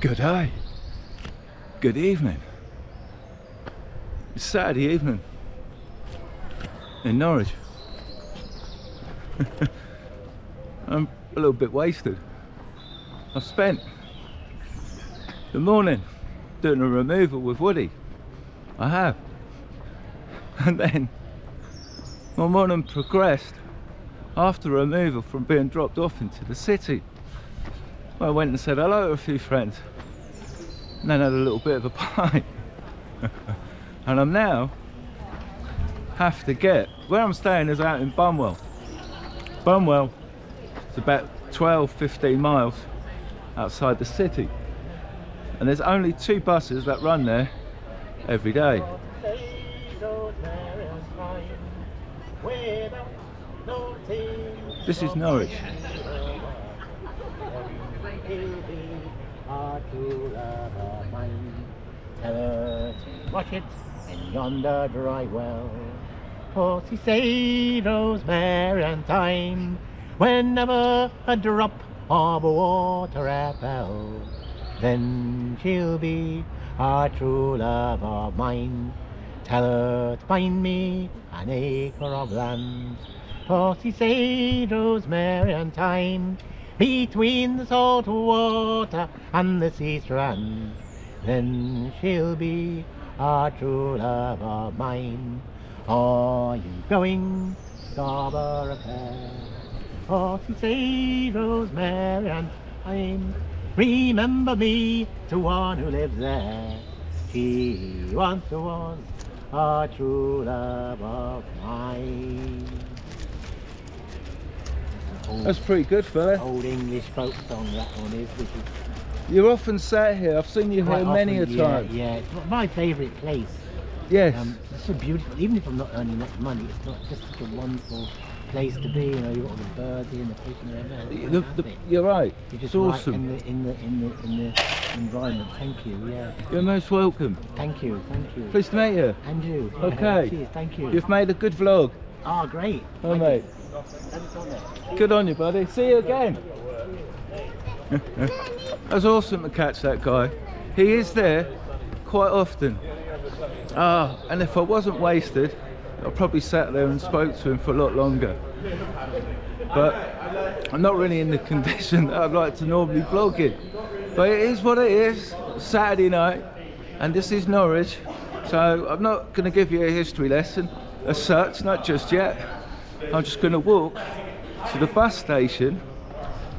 Good day. Good evening. It's Saturday evening in Norwich. I'm a little bit wasted. I've spent the morning doing a removal with Woody. I have. And then my morning progressed after removal from being dropped off into the city. I went and said hello to a few friends and then had a little bit of a pint. And I'm now have to get, where I'm staying is out in Bunwell. Bunwell is about 12-15 miles outside the city, and there's only 2 buses that run there every day. This is Norwich. Watch it in yonder dry well. Horsey say rosemary and thyme, whenever a drop of water I fell, then she'll be a true love of mine. Tell her to find me an acre of land. Horsey say rosemary and thyme, between the salt water and the sea strand, then she'll be a true love of mine. Are you going Scarborough Fair? Horsey say rosemary and thyme, remember me to one who lives there. She once was a true love of mine. That's pretty good, fella. Old English folk song that one is, which is You're often sat here. I've seen you here many a time. Yeah, it's my favourite place. Yes. It's so beautiful. Even if I'm not earning much money, it's not just such a wonderful place to be. You know, you've got all the birds and the fish and everything. You're right. You're just it's awesome. Right in the environment. Thank you. Yeah. You're most welcome. Thank you. Thank you. Pleased to meet you. And you. Okay. Cheers. Thank you. You've made a good vlog. Oh, great. Oh, mate. Good on you, buddy. See you again. That's awesome to catch that guy. He is there quite often. And if I wasn't wasted, I probably sat there and spoke to him for a lot longer. But I'm not really in the condition that I'd like to normally vlog in. But it is what it is. Saturday night, and this is Norwich. So I'm not going to give you a history lesson as such, not just yet. I'm just going to walk to the bus station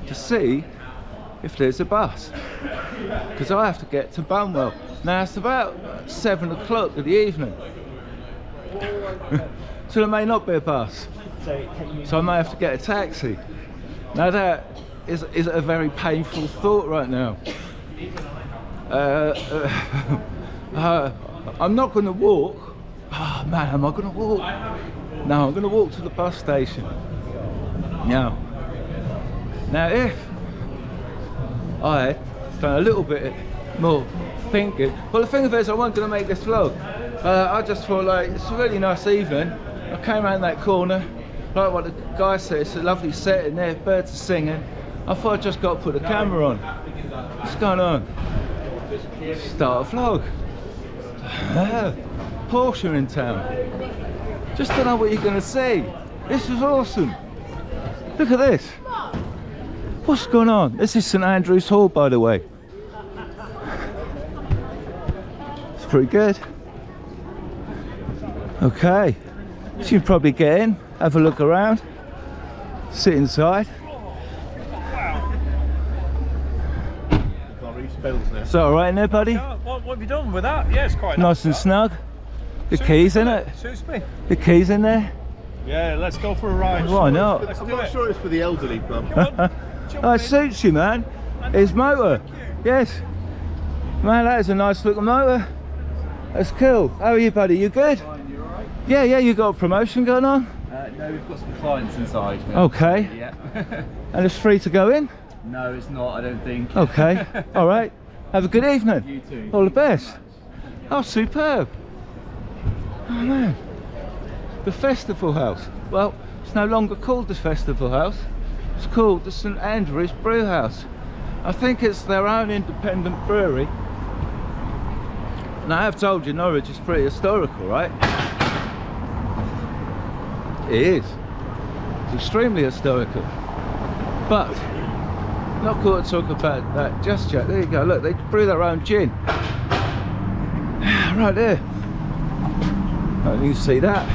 to see if there's a bus, because I have to get to Bunwell. Now it's about 7 o'clock in the evening, so there may not be a bus, so I may have to get a taxi. Now that is a very painful thought right now. I'm not going to walk. Oh man, am I going to walk? No, I'm going to walk to the bus station. Now if I done a little bit more thinking, well, the thing of it is I wasn't going to make this vlog. I just thought, like, it's a really nice evening. I came around that corner, like what the guy said, it's a lovely setting there, birds are singing. I thought I just got to put the camera on. What's going on? Start a vlog. Porsche in town. Just don't know what you're going to see. This is awesome. Look at this. What's going on? This is St Andrew's Hall, by the way. It's pretty good. Okay, so you can probably get in, have a look around, sit inside. Is that alright in there, buddy? What have you done with that? Yeah, it's quite nice and snug. The keys in it. Suits me. The keys in there. Yeah, let's go for a ride. Why not? I'm not sure it's for the elderly club. Oh, it suits you, man. It's motor. Yes. Man, that is a nice looking motor. That's cool. How are you, buddy? You good? Fine, you alright? Yeah, you got a promotion going on? No, we've got some clients inside. Okay. Yeah. And it's free to go in? No, it's not, I don't think. Okay. Alright. Have a good evening. You too. All the best. Oh, superb. Oh, man. The Festival House. Well, it's no longer called the Festival House. It's called the St Andrew's Brew House. I think it's their own independent brewery. And I have told you Norwich is pretty historical, right? It is. It's extremely historical. But not going to talk about that just yet. There you go, look, they brew their own gin. Right there. Oh, you can see that.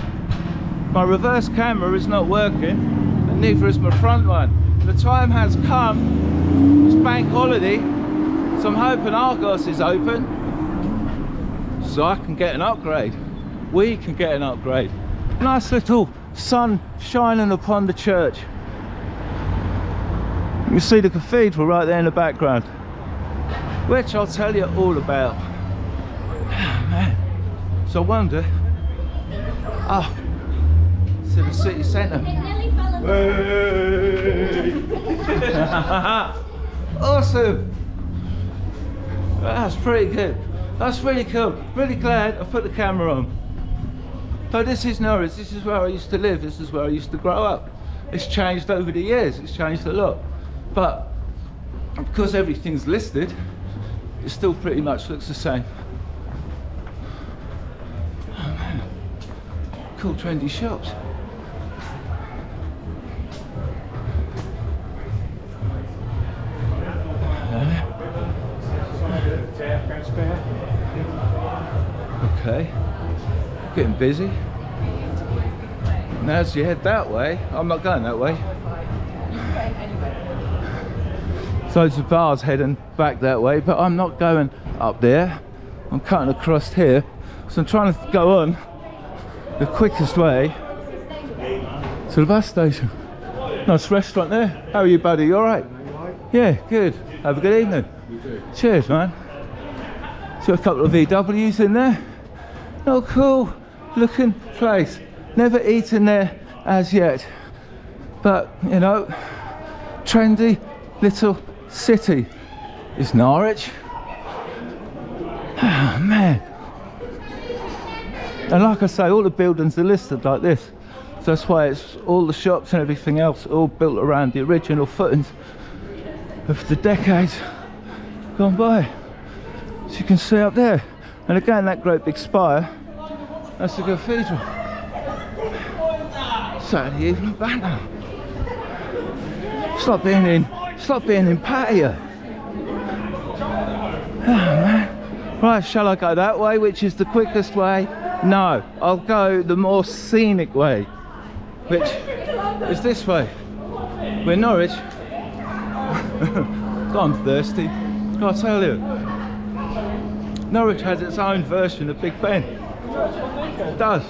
My reverse camera is not working, and neither is my front one. The time has come. It's bank holiday, so I'm hoping Argos is open, so I can get an upgrade. We can get an upgrade. Nice little sun shining upon the church. You can see the cathedral right there in the background, which I'll tell you all about. Man, so I wonder, to the city centre. Awesome. That's pretty good. That's really cool. Really glad I put the camera on. So this is Norwich. This is where I used to live. This is where I used to grow up. It's changed over the years. It's changed a lot. But because everything's listed, it still pretty much looks the same. Oh man. Cool trendy shops. Okay, getting busy. Now as you head that way, I'm not going that way. So the bar's heading back that way, but I'm not going up there. I'm cutting across here, so I'm trying to go on the quickest way to the bus station. Nice restaurant there. How are you, buddy? You all right? Yeah, good. Have a good evening. Cheers, man. So a couple of VWs in there. Oh, cool looking place. Never eaten there as yet, but you know, trendy little city is Norwich. Oh man. And like I say, all the buildings are listed like this, so that's why it's all the shops and everything else all built around the original footings of the decades gone by. So you can see up there, and again that great big spire, that's the cathedral. Saturday evening banner. It's like being in patio. Oh man. Right, shall I go that way, which is the quickest way? No, I'll go the more scenic way, which is this way. We're Norwich. I'm thirsty. I'll tell you. Norwich has its own version of Big Ben. It does.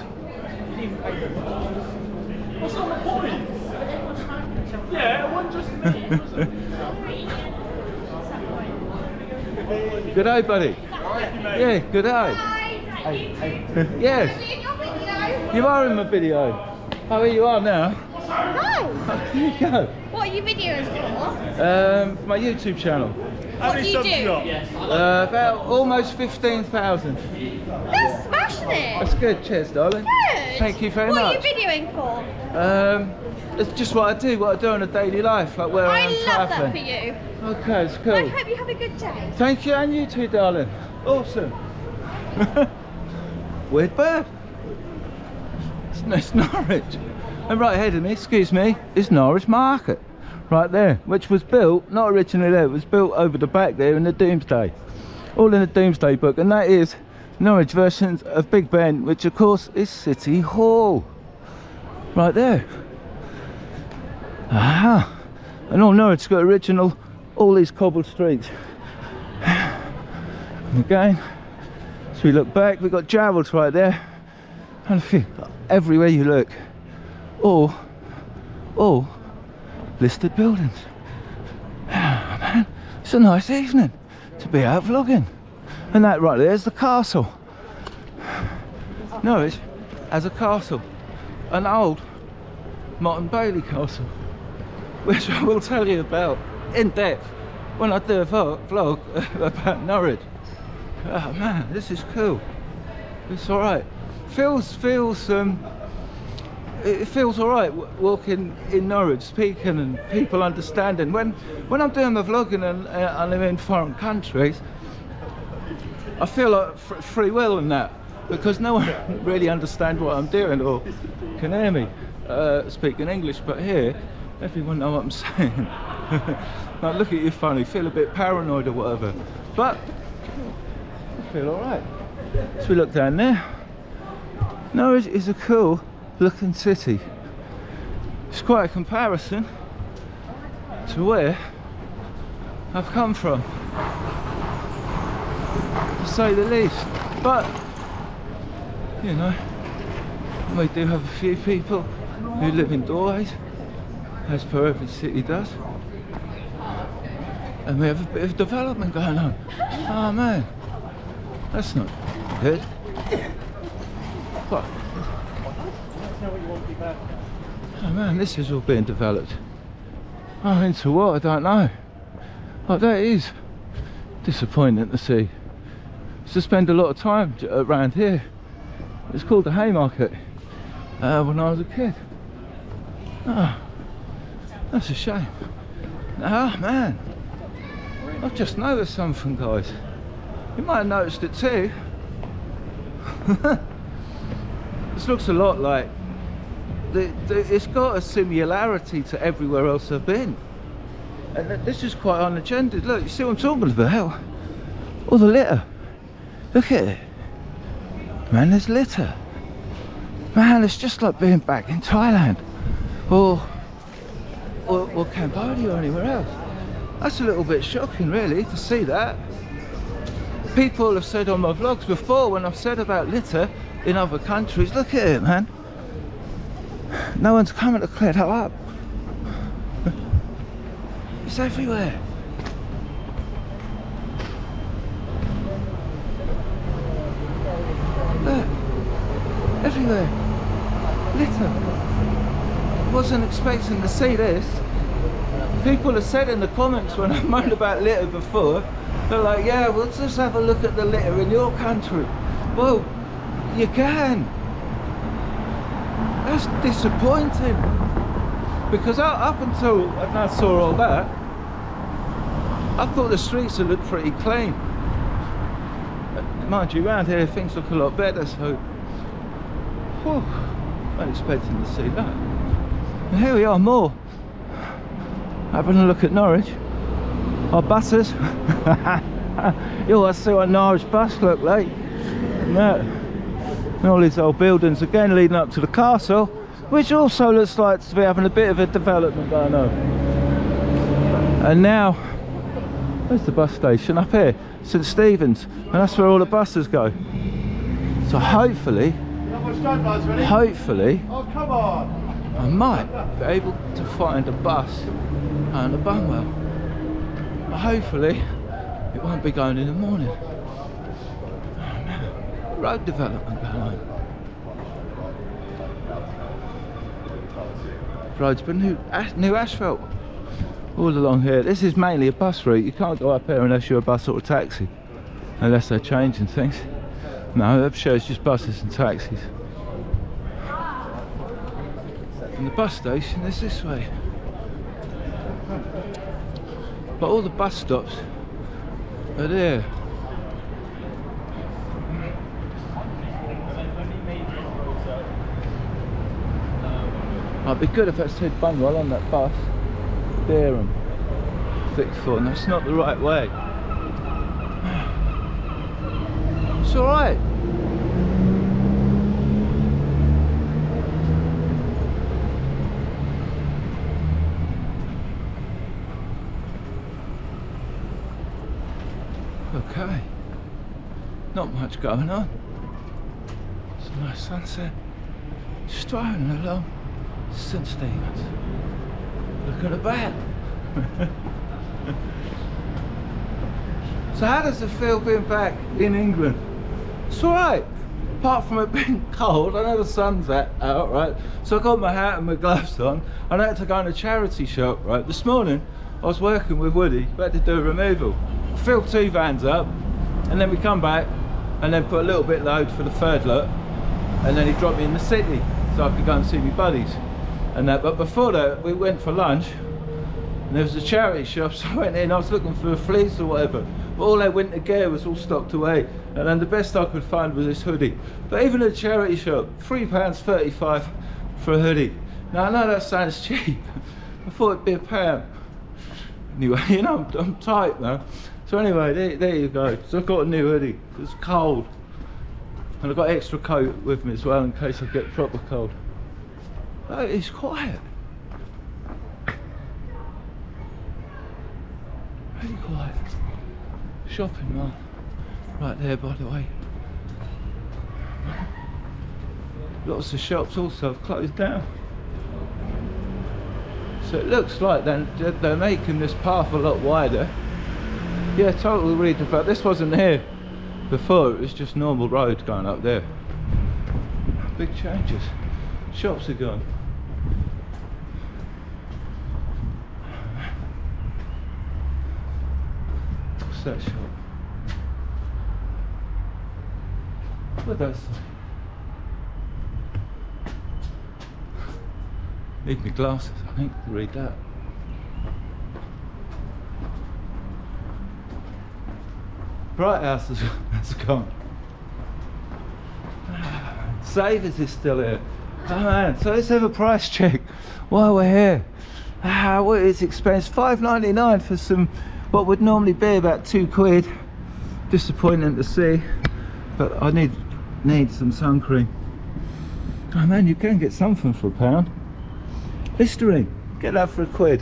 What's on the point? Yeah, it wasn't just Good day, buddy. Yeah, good day. Yes. You are in my video. Oh, here you are now. No. Here you go. What are you videos for? My YouTube channel. How many subs you got? About almost 15,000. That's smashing it. That's good. Cheers, darling. Good. Thank you very much. much. What are you videoing for? It's just what I do in a daily life, like where I I'm love traveling. that for you. Okay, it's cool. I hope you have a good day. Thank you, and you too, darling. Awesome. Weird bird. It's Norwich. And right ahead of me, excuse me, is Norwich Market. Right there, which was built, not originally there, it was built over the back there in the Doomsday. All in the Doomsday book, and that is Norwich versions of Big Ben, which of course is City Hall. Right there. Ah, and all Norwich got original, all these cobbled streets. And again, so we look back, we've got Jarrel's right there, and a few, everywhere you look, all listed buildings. Oh, man, it's a nice evening to be out vlogging. And that right there is the castle. Norwich has a castle, an old Martin Bailey castle, which I will tell you about in depth when I do a vlog about Norwich. Oh man, this is cool. It's all right. Feels it feels all right walking in Norwich, speaking and people understanding. When I'm doing my vlogging and I'm in foreign countries, I feel like free will in that, because no one really understands what I'm doing or can hear me speaking English. But here, everyone knows what I'm saying. Like, look at you funny, feel a bit paranoid or whatever. But I feel all right. So we look down there. Norwich is a cool looking city. It's quite a comparison to where I've come from, to say the least. But you know, we do have a few people who live in doorways, as per every city does, and we have a bit of development going on. Oh man, that's not good. But oh man, this is all being developed. Oh, into what? I don't know. Oh, that is disappointing to see. Used to spend a lot of time around here. It's called the Haymarket when I was a kid. Oh, that's a shame. Ah man, I've just noticed something, guys. You might have noticed it too. This looks a lot like it's got a similarity to everywhere else I've been, and this is quite unagendered. Look, you see what I'm talking about? All the litter. Look at it, man. There's litter, man. It's just like being back in Thailand or Cambodia or anywhere else. That's a little bit shocking, really, to see that. People have said on my vlogs before, when I've said about litter in other countries, look at it, man. No one's coming to clear that up. It's everywhere. Look, everywhere. Litter. Wasn't expecting to see this. People have said in the comments when I've moaned about litter before, they're like, yeah, well, let's just have a look at the litter in your country. Well, you can. That's disappointing, because up until I saw all that, I thought the streets would look pretty clean. Mind you, around here things look a lot better, so whew, I'm expecting to see that. And here we are, more having a look at Norwich. Our buses. You want to see what a Norwich bus look like? No. And all these old buildings again leading up to the castle, which also looks like to be having a bit of a development going on. And now, where's the bus station? Up here, St Stephen's, and that's where all the buses go. So hopefully, Oh, come on! I might be able to find a bus and a Bunwell. But hopefully, it won't be going in the morning. Road development going on. Road's been new asphalt all along here. This is mainly a bus route. You can't go up here unless you're a bus or a taxi, unless they're changing things. No, that shows just buses and taxis. And the bus station is this way. But all the bus stops are there. It'd be good if that said Bunwell on that bus. Dereham, Thickthorn. That's not the right way. It's alright. Okay. Not much going on. It's a nice sunset. Just driving along St Stephen's. Looking about. So how does it feel being back in England? It's alright. Apart from it being cold, I know the sun's out, right? So I got my hat and my gloves on, and I had to go in a charity shop, right? This morning, I was working with Woody, we had to do a removal. Fill 2 vans up, and then we come back, and then put a little bit load for the third lot, and then he dropped me in the city. so I could go and see my buddies and that. But before that, we went for lunch, and there was a charity shop, so I went in. I was looking for a fleece or whatever, but all their winter gear was all stocked away, and then the best I could find was this hoodie. But even at a charity shop, £3.35 for a hoodie. Now I know that sounds cheap. I thought it'd be £1. Anyway, you know, I'm tight now. So anyway, there you go. So I've got a new hoodie. It's cold, and I've got extra coat with me as well in case I get proper cold. Oh, it's quiet. Really quiet. Shopping mall right there, by the way. Lots of shops also have closed down. So it looks like they're making this path a lot wider. Yeah, totally redeveloped. This wasn't here before, it was just normal road going up there. Big changes. Shops are gone. What's that shop? What does that say? Need my glasses, I think, to read that. Bright House has gone. Savers is still here. Oh man, so let's have a price check while we're here. What is expensive? £5.99 for some, what would normally be about £2. Disappointing to see, but I need some sun cream. Oh man, you can get something for £1. Listerine, get that for £1.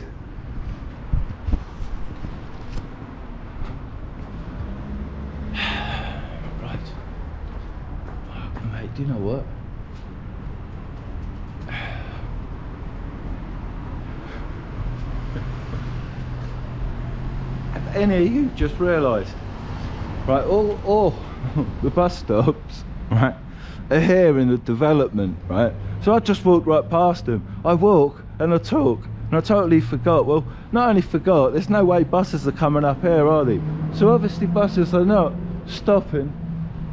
Right. Oh, mate, do you know what? Have any of you just realised, right, all the bus stops, right, are here in the development, right? So I just walked right past them. I walk and I talk, and I totally forgot. Well, not only forgot, there's no way buses are coming up here, are they? So obviously buses are not stopping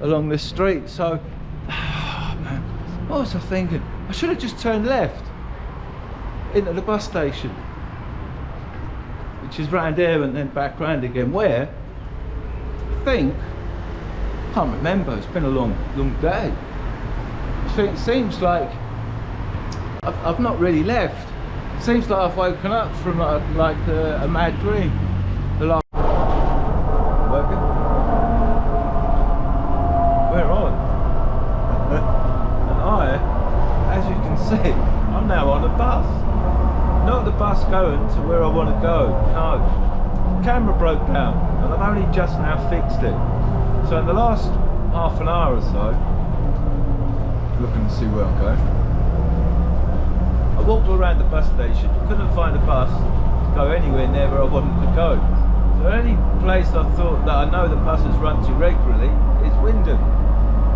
along this street. So, oh man, what was I thinking? I should have just turned left into the bus station, which is round here and then back round again, where I think, can't remember, it's been a long day. So it seems like I've not really left. It seems like I've woken up from like a mad dream. The last working. We're on. And I, as you can see, I'm now on a bus. Not the bus going to where I want to go. No. The camera broke down and I've only just now fixed it. So in the last half an hour or so, looking to see where I'm going, I walked around the bus station, couldn't find a bus to go anywhere near where I wanted to go. So the only place I thought that I know the buses run to regularly is Wyndham.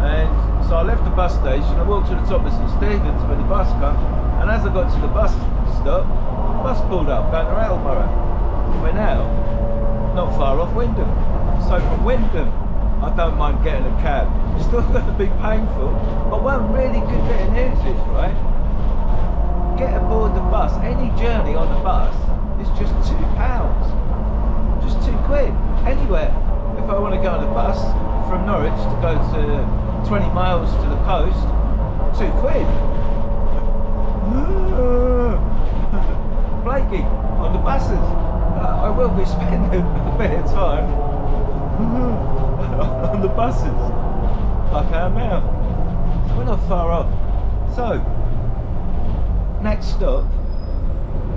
And so I left the bus station, I walked to the top of St Stephen's where the bus comes, and as I got to the bus stop, the bus pulled up going to Elborough. We're now not far off Wyndham. So from Wyndham, I don't mind getting a cab. It's still going to be painful, but one really good bit of news is, right, get aboard the bus. Any journey on the bus is just £2. Just £2. Anywhere. If I want to go on a bus from Norwich to go to 20 miles to the coast, £2. Blakey, on the buses. I will be spending a bit of time on the buses, like I am now. So we're not far off. So, next stop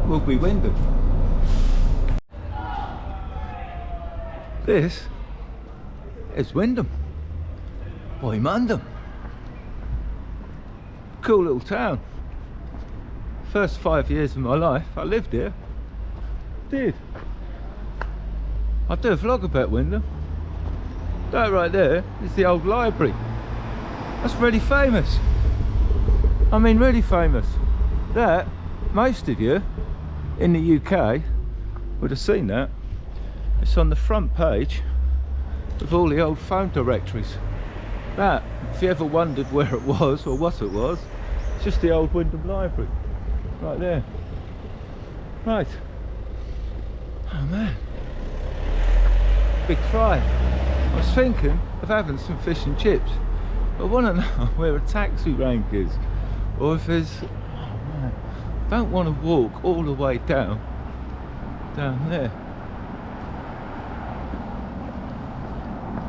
will be Wyndham. This is Wyndham. Boymundham. Cool little town. First 5 years of my life I lived here. Did. I do a vlog about Wyndham. That right there is the old library. That's really famous. I mean, really famous. That, most of you in the UK would have seen that. It's on the front page of all the old phone directories. That, if you ever wondered where it was or what it was, It's just the old Wyndham Library, right there. Right. Oh man, big fry. I was thinking of having some fish and chips. I want to know where a taxi rank is, or if there's. Oh man, I don't want to walk all the way down there.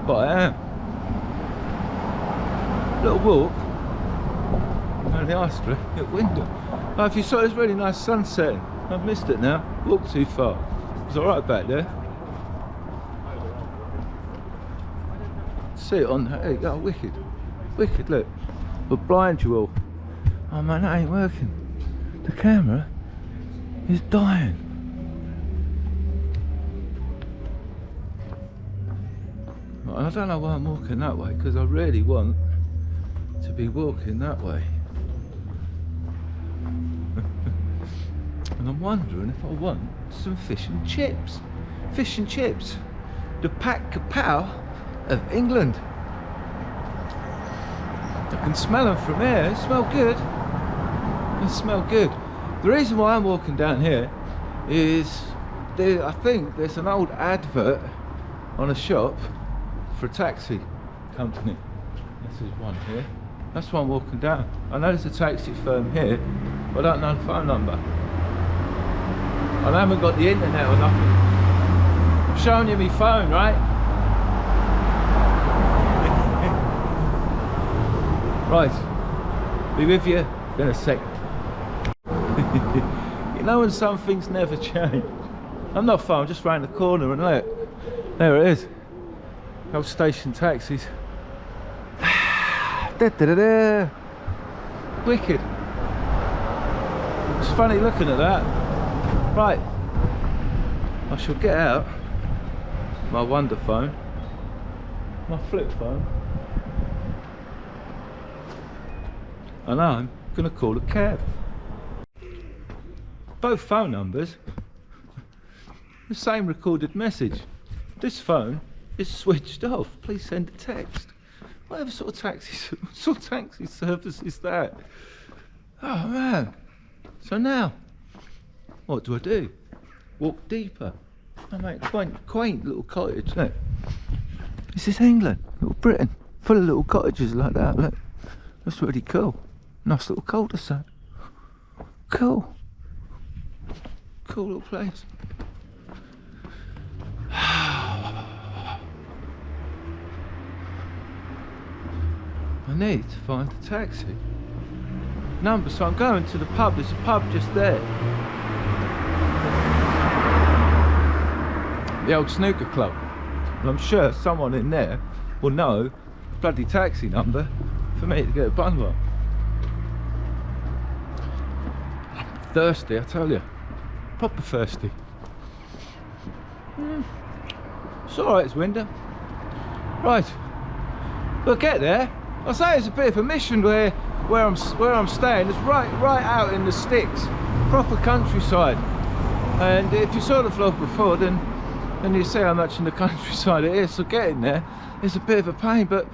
But I am. Little walk around the ice strip at Wyndham. Oh, if you saw, it's really nice sunset. I've missed it now. Walked too far. It's alright back there. See it on there. There you go. Wicked. Wicked, look. We'll blind you all. Oh man, that ain't working. The camera is dying. Right, I don't know why I'm walking that way, because I really want to be walking that way. And I'm wondering if I want some fish and chips. Fish and chips. The Pat Kapow of England. I can smell them from here. They smell good. They smell good. The reason why I'm walking down here is I think there's an old advert on a shop for a taxi company. This is one here. That's why I'm walking down. I know there's a taxi firm here, but I don't know the phone number. I haven't got the internet or nothing. I'm showing you my phone, right? Right, be with you in a second. You know when some things never change? I'm not far, I'm just round the corner and look. There it is. Old station taxis. Da, da, da, da. Wicked. It's funny looking at that. Right, I shall get out my wonder phone, my flip phone, and I'm going to call a cab. Both phone numbers, the same recorded message. This phone is switched off. Please send a text. Whatever sort of taxi service is that? Oh man. So now, what do? Walk deeper. I make quaint little cottage. Look. This is England, little Britain, full of little cottages like that. Look, that's really cool. Nice little cul-de-sac. Cool. Cool little place. I need to find a taxi number, so I'm going to the pub. There's a pub just there. The old snooker club. And I'm sure someone in there will know the bloody taxi number for me to get a Bunwell. Thirsty, I tell you. Proper thirsty. It's alright, it's winter. Right. We'll get there. I'll say it's a bit of a mission where I'm staying. It's right out in the sticks. Proper countryside. And if you saw the vlog before, then you see how much in the countryside it is. So getting there is a bit of a pain. But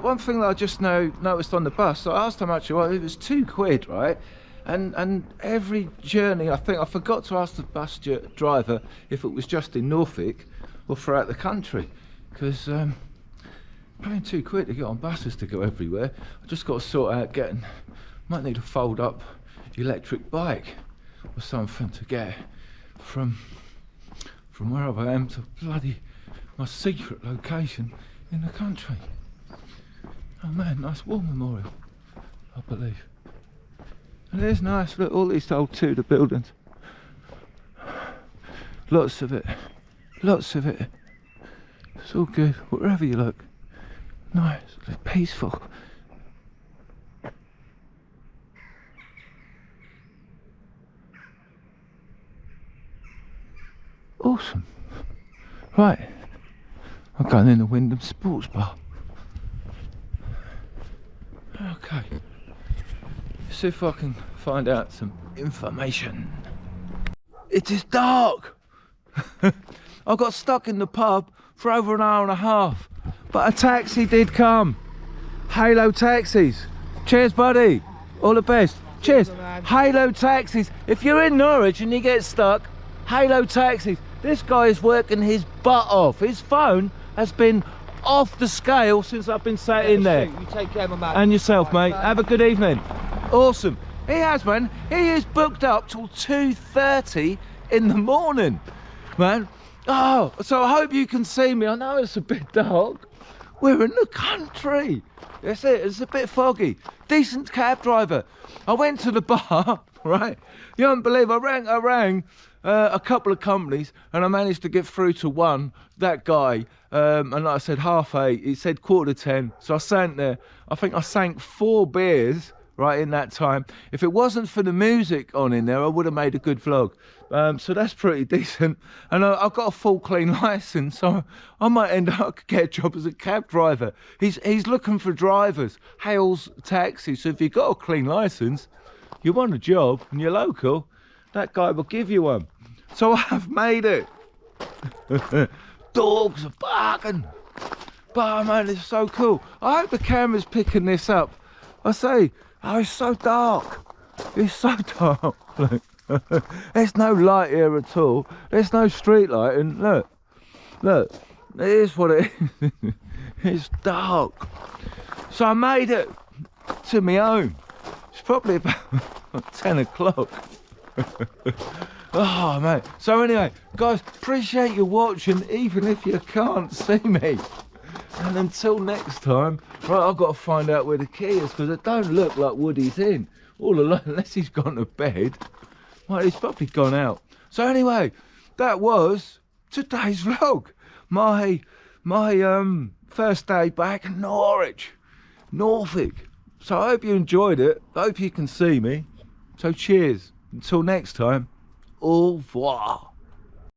one thing that I just noticed on the bus, so I asked how much it was £2, right? And every journey, I think I forgot to ask the bus driver if it was just in Norfolk or throughout the country, because paying £2 to get on buses to go everywhere. I just got to sort out might need a fold up electric bike or something to get from wherever I am to bloody my secret location in the country. Oh man, nice war memorial, I believe. And there's nice, look, all these old Tudor buildings. Lots of it. It's all good, wherever you look. Nice, it's peaceful. Awesome. Right, I'm going in the Wyndham Sports Bar. Okay. See if I can find out some information. It is dark. I got stuck in the pub for over an hour and a half, but a taxi did come. Halo taxis. Cheers, buddy. All the best. Cheers. Halo Taxis. If you're in Norwich and you get stuck, Halo Taxis. This guy is working his butt off. His phone has been off the scale since I've been sat in there. You take care, my man. And yourself, mate. Have a good evening. Awesome. He has, man. He is booked up till 2:30 in the morning, man. Oh, so I hope you can see me. I know it's a bit dark. We're in the country. That's it. It's a bit foggy. Decent cab driver. I went to the bar, right? You don't believe I rang a couple of companies and I managed to get through to one, that guy. And like I said, 8:30. He said 9:45. So I sat there. I think I sank 4 beers right in that time. If it wasn't for the music on in there, I would have made a good vlog. So that's pretty decent. And I've got a full clean license, so I might end up, I could get a job as a cab driver. He's looking for drivers, hails taxis. So if you've got a clean license, you want a job and you're local, that guy will give you one. So I've made it. Dogs are barking. But man, it's so cool. I hope the camera's picking this up. I say, oh, it's so dark. It's so dark. Look. There's no light here at all. There's no street light, and look, it is what it is. It's dark. So I made it to my home. It's probably about 10 o'clock. Oh man. So anyway, guys, appreciate you watching, even if you can't see me. And until next time, right, I've got to find out where the key is, because it don't look like Woody's in all alone, unless he's gone to bed. Well, he's probably gone out. So anyway, that was today's vlog. My first day back in Norwich, Norfolk. So I hope you enjoyed it. I hope you can see me. So cheers. Until next time, au revoir.